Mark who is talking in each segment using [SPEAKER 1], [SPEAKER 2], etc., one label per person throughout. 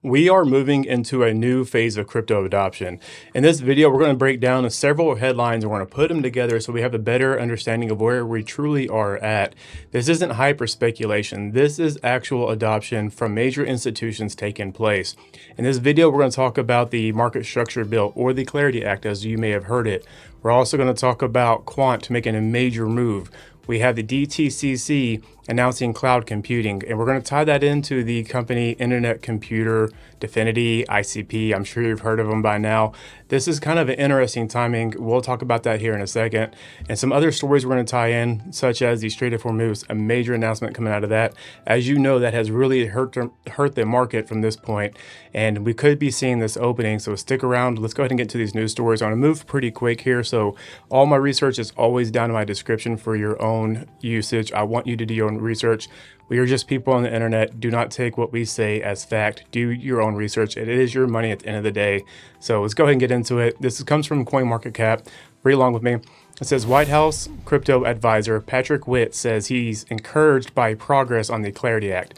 [SPEAKER 1] We are moving into a new phase of crypto adoption. In this video, we're going to break down several headlines and we're going to put them together so we have a better understanding of where we truly are at. This isn't hype or speculation. This is actual adoption from major institutions taking place. In this video, we're going to talk about the Market Structure Bill, or the Clarity Act, as you may have heard it. We're also going to talk about Quant making a major move. We have the DTCC announcing cloud computing, and we're going to tie that into the company Internet Computer, Definity, ICP. I'm sure you've heard of them by now. This is kind of an interesting timing. We'll talk about that here in a second. And some other stories we're going to tie in, such as the Strait of Hormuz, a major announcement coming out of that. As you know, that has really hurt the market from this point, and we could be seeing this opening, so stick around. Let's go ahead and get to these news stories. I'm going to move pretty quick here, so all my research is always down in my description for your own usage. I want you to do your own research. We are just people on the internet. Do not take what we say as fact. Do your own research. It is your money at the end of the day. So let's go ahead and get into it. This comes from CoinMarketCap. Read along with me. It says White House crypto advisor Patrick Witt says he's encouraged by progress on the Clarity Act,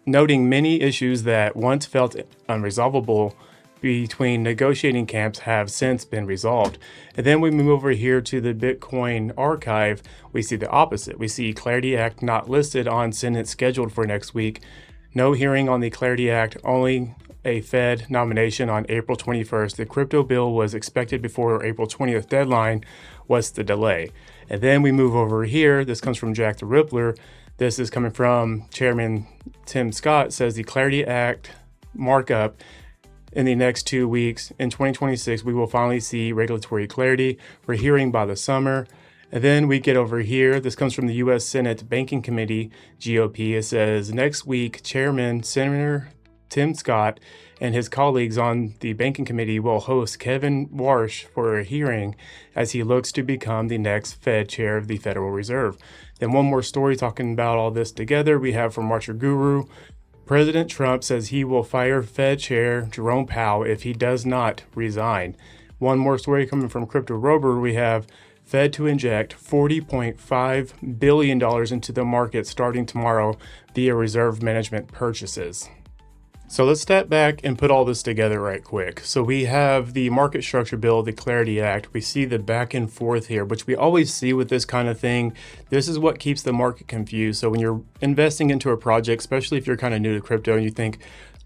[SPEAKER 1] noting many issues that once felt unresolvable between negotiating camps have since been resolved. And then we move over here to the Bitcoin archive. We see the opposite. We see Clarity Act not listed on Senate scheduled for next week. No hearing on the Clarity Act, only a Fed nomination on April 21st. The crypto bill was expected before April 20th deadline. What's the delay? And then we move over here. This comes from Jack the Rippler. This is coming from Chairman Tim Scott. Says the Clarity Act markup in the next 2 weeks. In 2026, we will finally see regulatory clarity. We're hearing by the summer. And then we get over here. This comes from the U.S. Senate Banking Committee, GOP. It says next week, Chairman Senator Tim Scott and his colleagues on the Banking Committee will host Kevin Warsh for a hearing as he looks to become the next Fed chair of the Federal Reserve. Then one more story talking about all this together. We have from Marcher Guru. President Trump says he will fire Fed Chair Jerome Powell if he does not resign. One more story coming from Crypto Rover. We have Fed to inject $40.5 billion into the market starting tomorrow via reserve management purchases. So let's step back and put all this together right quick. So we have the Market Structure Bill, the Clarity Act. We see the back and forth here, which we always see with this kind of thing. This is what keeps the market confused. So when you're investing into a project, especially if you're kind of new to crypto and you think,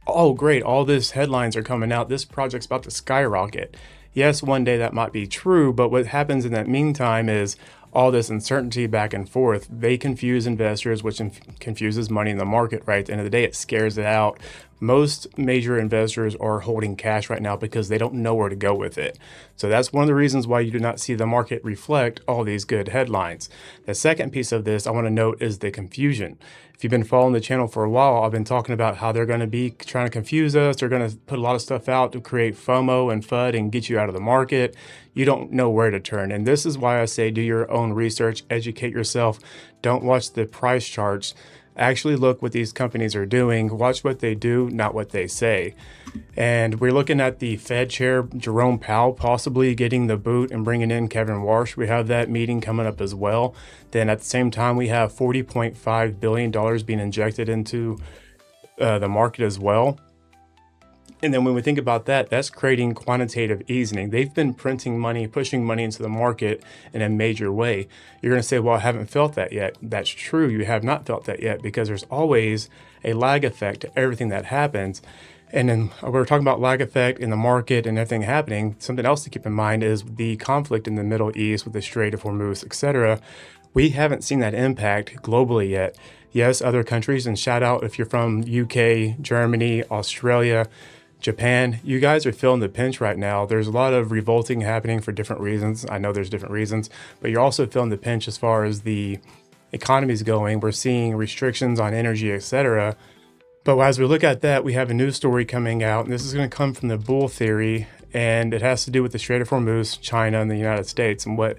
[SPEAKER 1] oh, great, all these headlines are coming out, this project's about to skyrocket. Yes, one day that might be true, but what happens in that meantime is all this uncertainty back and forth. They confuse investors, which confuses money in the market, right? At the end of the day, it scares it out. Most major investors are holding cash right now because they don't know where to go with it. So that's one of the reasons why you do not see the market reflect all these good headlines. The second piece of this I want to note is the confusion. If you've been following the channel for a while, I've been talking about how they're going to be trying to confuse us. They're going to put a lot of stuff out to create FOMO and FUD and get you out of the market. You don't know where to turn. And this is why I say do your own research, educate yourself. Don't watch the price charts. Actually look what these companies are doing. Watch what they do, not what they say. And we're looking at the Fed chair, Jerome Powell, possibly getting the boot and bringing in Kevin Warsh. We have that meeting coming up as well. Then at the same time, we have $40.5 billion being injected into the market as well. And then when we think about that, that's creating quantitative easing. They've been printing money, pushing money into the market in a major way. You're going to say, well, I haven't felt that yet. That's true. You have not felt that yet because there's always a lag effect to everything that happens. And then we're talking about lag effect in the market and everything happening. Something else to keep in mind is the conflict in the Middle East with the Strait of Hormuz, etc. We haven't seen that impact globally yet. Yes, other countries, and shout out if you're from UK, Germany, Australia, Japan, you guys are feeling the pinch right now. There's a lot of revolting happening for different reasons. I know there's different reasons, but you're also feeling the pinch as far as the economy's going. We're seeing restrictions on energy, etc. But as we look at that, we have a news story coming out, and this is going to come from the bull theory, and it has to do with the Strait of Hormuz, China, and the United States. And what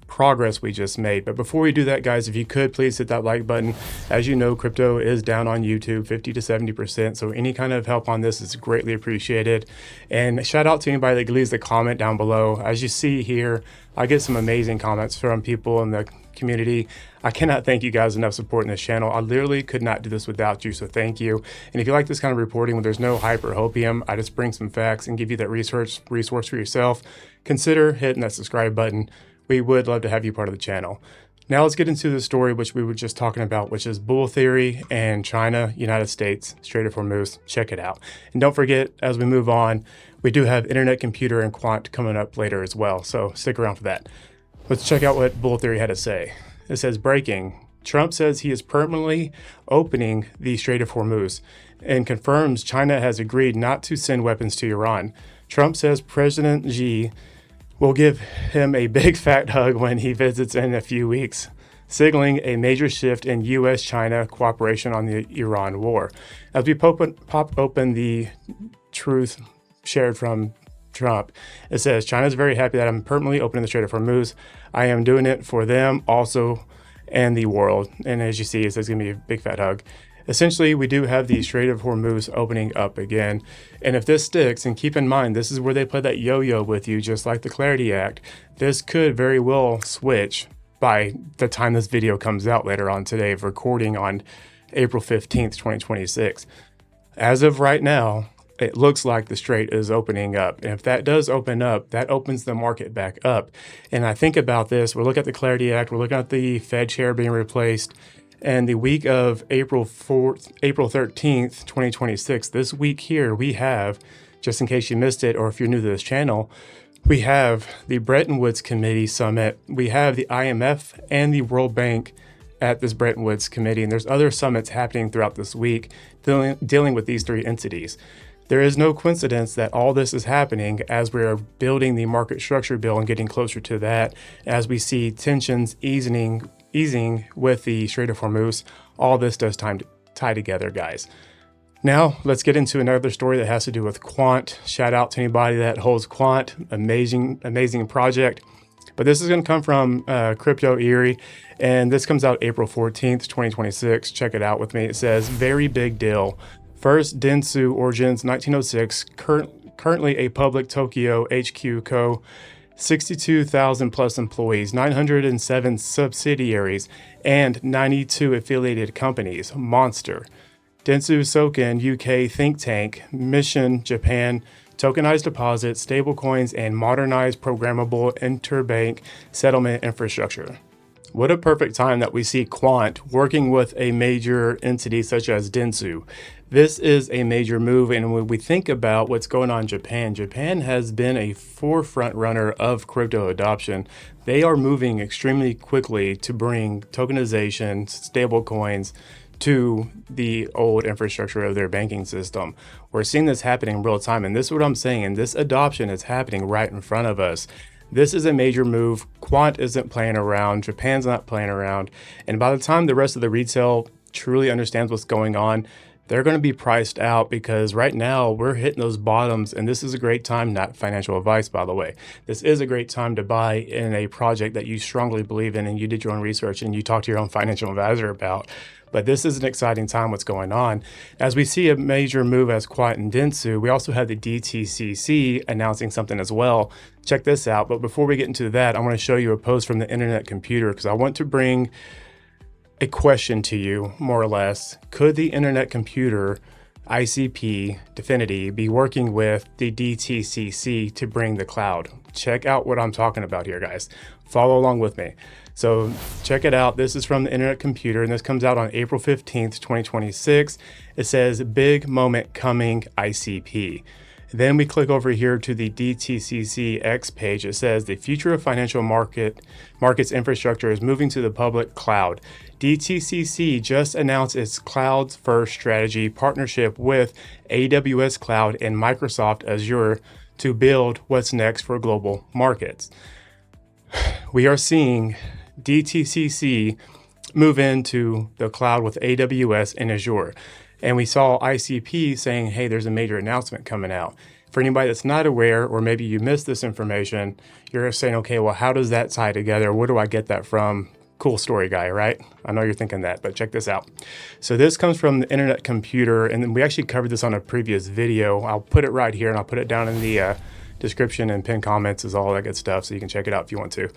[SPEAKER 1] progress we just made. But before we do that, guys, if you could please hit that like button. As you know, crypto is down on YouTube 50 to 70%, so any kind of help on this is greatly appreciated. And shout out to anybody that leaves a comment down below. As you see here, I get some amazing comments from people in the community. I cannot thank you guys enough supporting this channel. I literally could not do this without you, so thank you. And if you like this kind of reporting where there's no hype or hopium, I just bring some facts and give you that resource for yourself, consider hitting that subscribe button. We would love to have you part of the channel. Now let's get into the story which we were just talking about, which is bull theory and China, United States, Strait of Hormuz. Check it out. And don't forget, as we move on, we do have internet, computer, and quant coming up later as well, so stick around for that. Let's check out what bull theory had to say. It says, breaking. Trump says he is permanently opening the Strait of Hormuz and confirms China has agreed not to send weapons to Iran. Trump says President Xi will give him a big fat hug when he visits in a few weeks, signaling a major shift in U.S.-China cooperation on the Iran war. As we pop open the truth shared from Trump, it says, China is very happy that I'm permanently opening the Strait of Hormuz. I am doing it for them also and the world. And as you see, it says it's going to be a big fat hug. Essentially, we do have the Strait of Hormuz opening up again. And if this sticks, and keep in mind, this is where they play that yo-yo with you, just like the Clarity Act, this could very well switch by the time this video comes out later on today, of recording on April 15th, 2026. As of right now, it looks like the Strait is opening up. And if that does open up, that opens the market back up. And I think about this, we're looking at the Clarity Act, we're looking at the Fed chair being replaced. And the week of April 13th, 2026, this week here, we have, just in case you missed it, or if you're new to this channel, we have the Bretton Woods Committee Summit. We have the IMF and the World Bank at this Bretton Woods Committee. And there's other summits happening throughout this week dealing with these three entities. There is no coincidence that all this is happening as we are building the market structure bill and getting closer to that, as we see tensions easing with the Strait of Hormuz. All this does tie together, guys. Now, let's get into another story that has to do with quant. Shout out to anybody that holds quant. Amazing project. But this is going to come from Crypto Erie, and this comes out April 14th, 2026. Check it out with me. It says, very big deal. First Dentsu origins 1906, currently a public Tokyo HQ co. 62,000 plus employees, 907 subsidiaries, and 92 affiliated companies. Monster. Dentsu Soken UK think tank, mission Japan, tokenized deposits, stablecoins, and modernized programmable interbank settlement infrastructure. What a perfect time that we see quant working with a major entity such as Dentsu. This is a major move, and when we think about what's going on in Japan, Japan has been a forefront runner of crypto adoption. They are moving extremely quickly to bring tokenization, stablecoins to the old infrastructure of their banking system. We're seeing this happening in real time, and this is what I'm saying. This adoption is happening right in front of us. This is a major move. Quant isn't playing around. Japan's not playing around. And by the time the rest of the retail truly understands what's going on, they're going to be priced out, because right now we're hitting those bottoms, and this is a great time, not financial advice, by the way. This is a great time to buy in a project that you strongly believe in and you did your own research and you talked to your own financial advisor about. But this is an exciting time what's going on. As we see a major move as Quant and Dentsu, we also have the DTCC announcing something as well. Check this out. But before we get into that, I want to show you a post from the Internet Computer, because I want to bring a question to you, more or less. Could the Internet Computer, ICP, Definity, be working with the DTCC to bring the cloud? Check out what I'm talking about here, guys. Follow along with me. So check it out. This is from the Internet Computer, and this comes out on April 15th, 2026. It says, big moment coming, ICP. Then we click over here to the DTCC X page. It says the future of financial markets infrastructure is moving to the public cloud. DTCC just announced its cloud first strategy partnership with AWS Cloud and Microsoft Azure to build what's next for global markets. We are seeing DTCC move into the cloud with AWS and Azure. And we saw ICP saying, hey, there's a major announcement coming out. For anybody that's not aware, or maybe you missed this information, you're saying, okay, well, how does that tie together? Where do I get that from? Cool story guy, right? I know you're thinking that, but check this out. So this comes from the Internet Computer, and we actually covered this on a previous video. I'll put it right here, and I'll put it down in the description and pinned comments is all that good stuff, so you can check it out if you want to.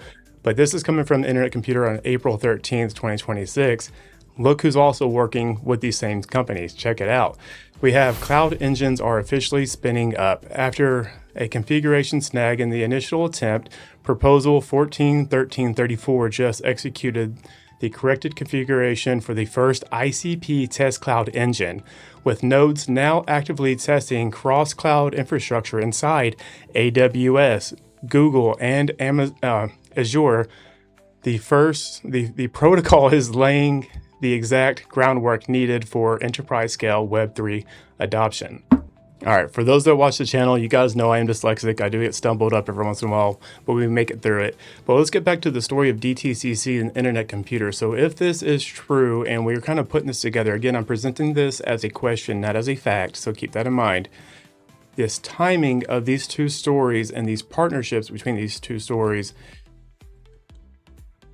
[SPEAKER 1] But this is coming from the Internet Computer on April 13th, 2026. Look who's also working with these same companies. Check it out. We have cloud engines are officially spinning up. After a configuration snag in the initial attempt, proposal 14.13.34 just executed the corrected configuration for the first ICP test cloud engine, with nodes now actively testing cross-cloud infrastructure inside AWS, Google, and Azure. The protocol is laying the exact groundwork needed for enterprise-scale Web3 adoption. All right, for those that watch the channel, you guys know I am dyslexic. I do get stumbled up every once in a while, but we make it through it. But let's get back to the story of DTCC and Internet Computer. So if this is true, and we're kind of putting this together, again, I'm presenting this as a question, not as a fact, so keep that in mind. This timing of these two stories and these partnerships between these two stories,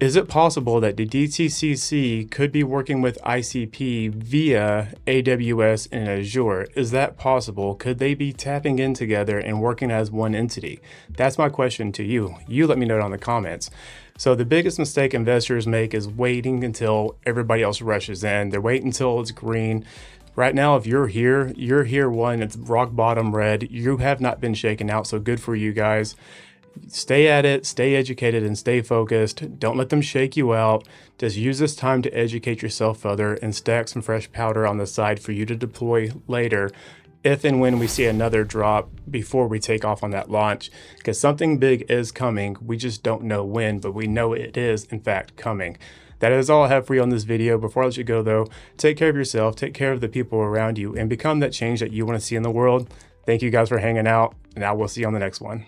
[SPEAKER 1] is it possible that the DTCC could be working with ICP via AWS and Azure? Is that possible? Could they be tapping in together and working as one entity? That's my question to you. You let me know down in the comments. So the biggest mistake investors make is waiting until everybody else rushes in. They're waiting until it's green. Right now, if you're here one, it's rock bottom red. You have not been shaken out, so good for you guys. Stay at it, stay educated, and stay focused. Don't let them shake you out. Just use this time to educate yourself further and stack some fresh powder on the side for you to deploy later if and when we see another drop before we take off on that launch, because something big is coming. We just don't know when, but we know it is in fact coming. That is all I have for you on this video. Before I let you go though, take care of yourself, take care of the people around you, and become that change that you want to see in the world. Thank you guys for hanging out, and I will see you on the next one.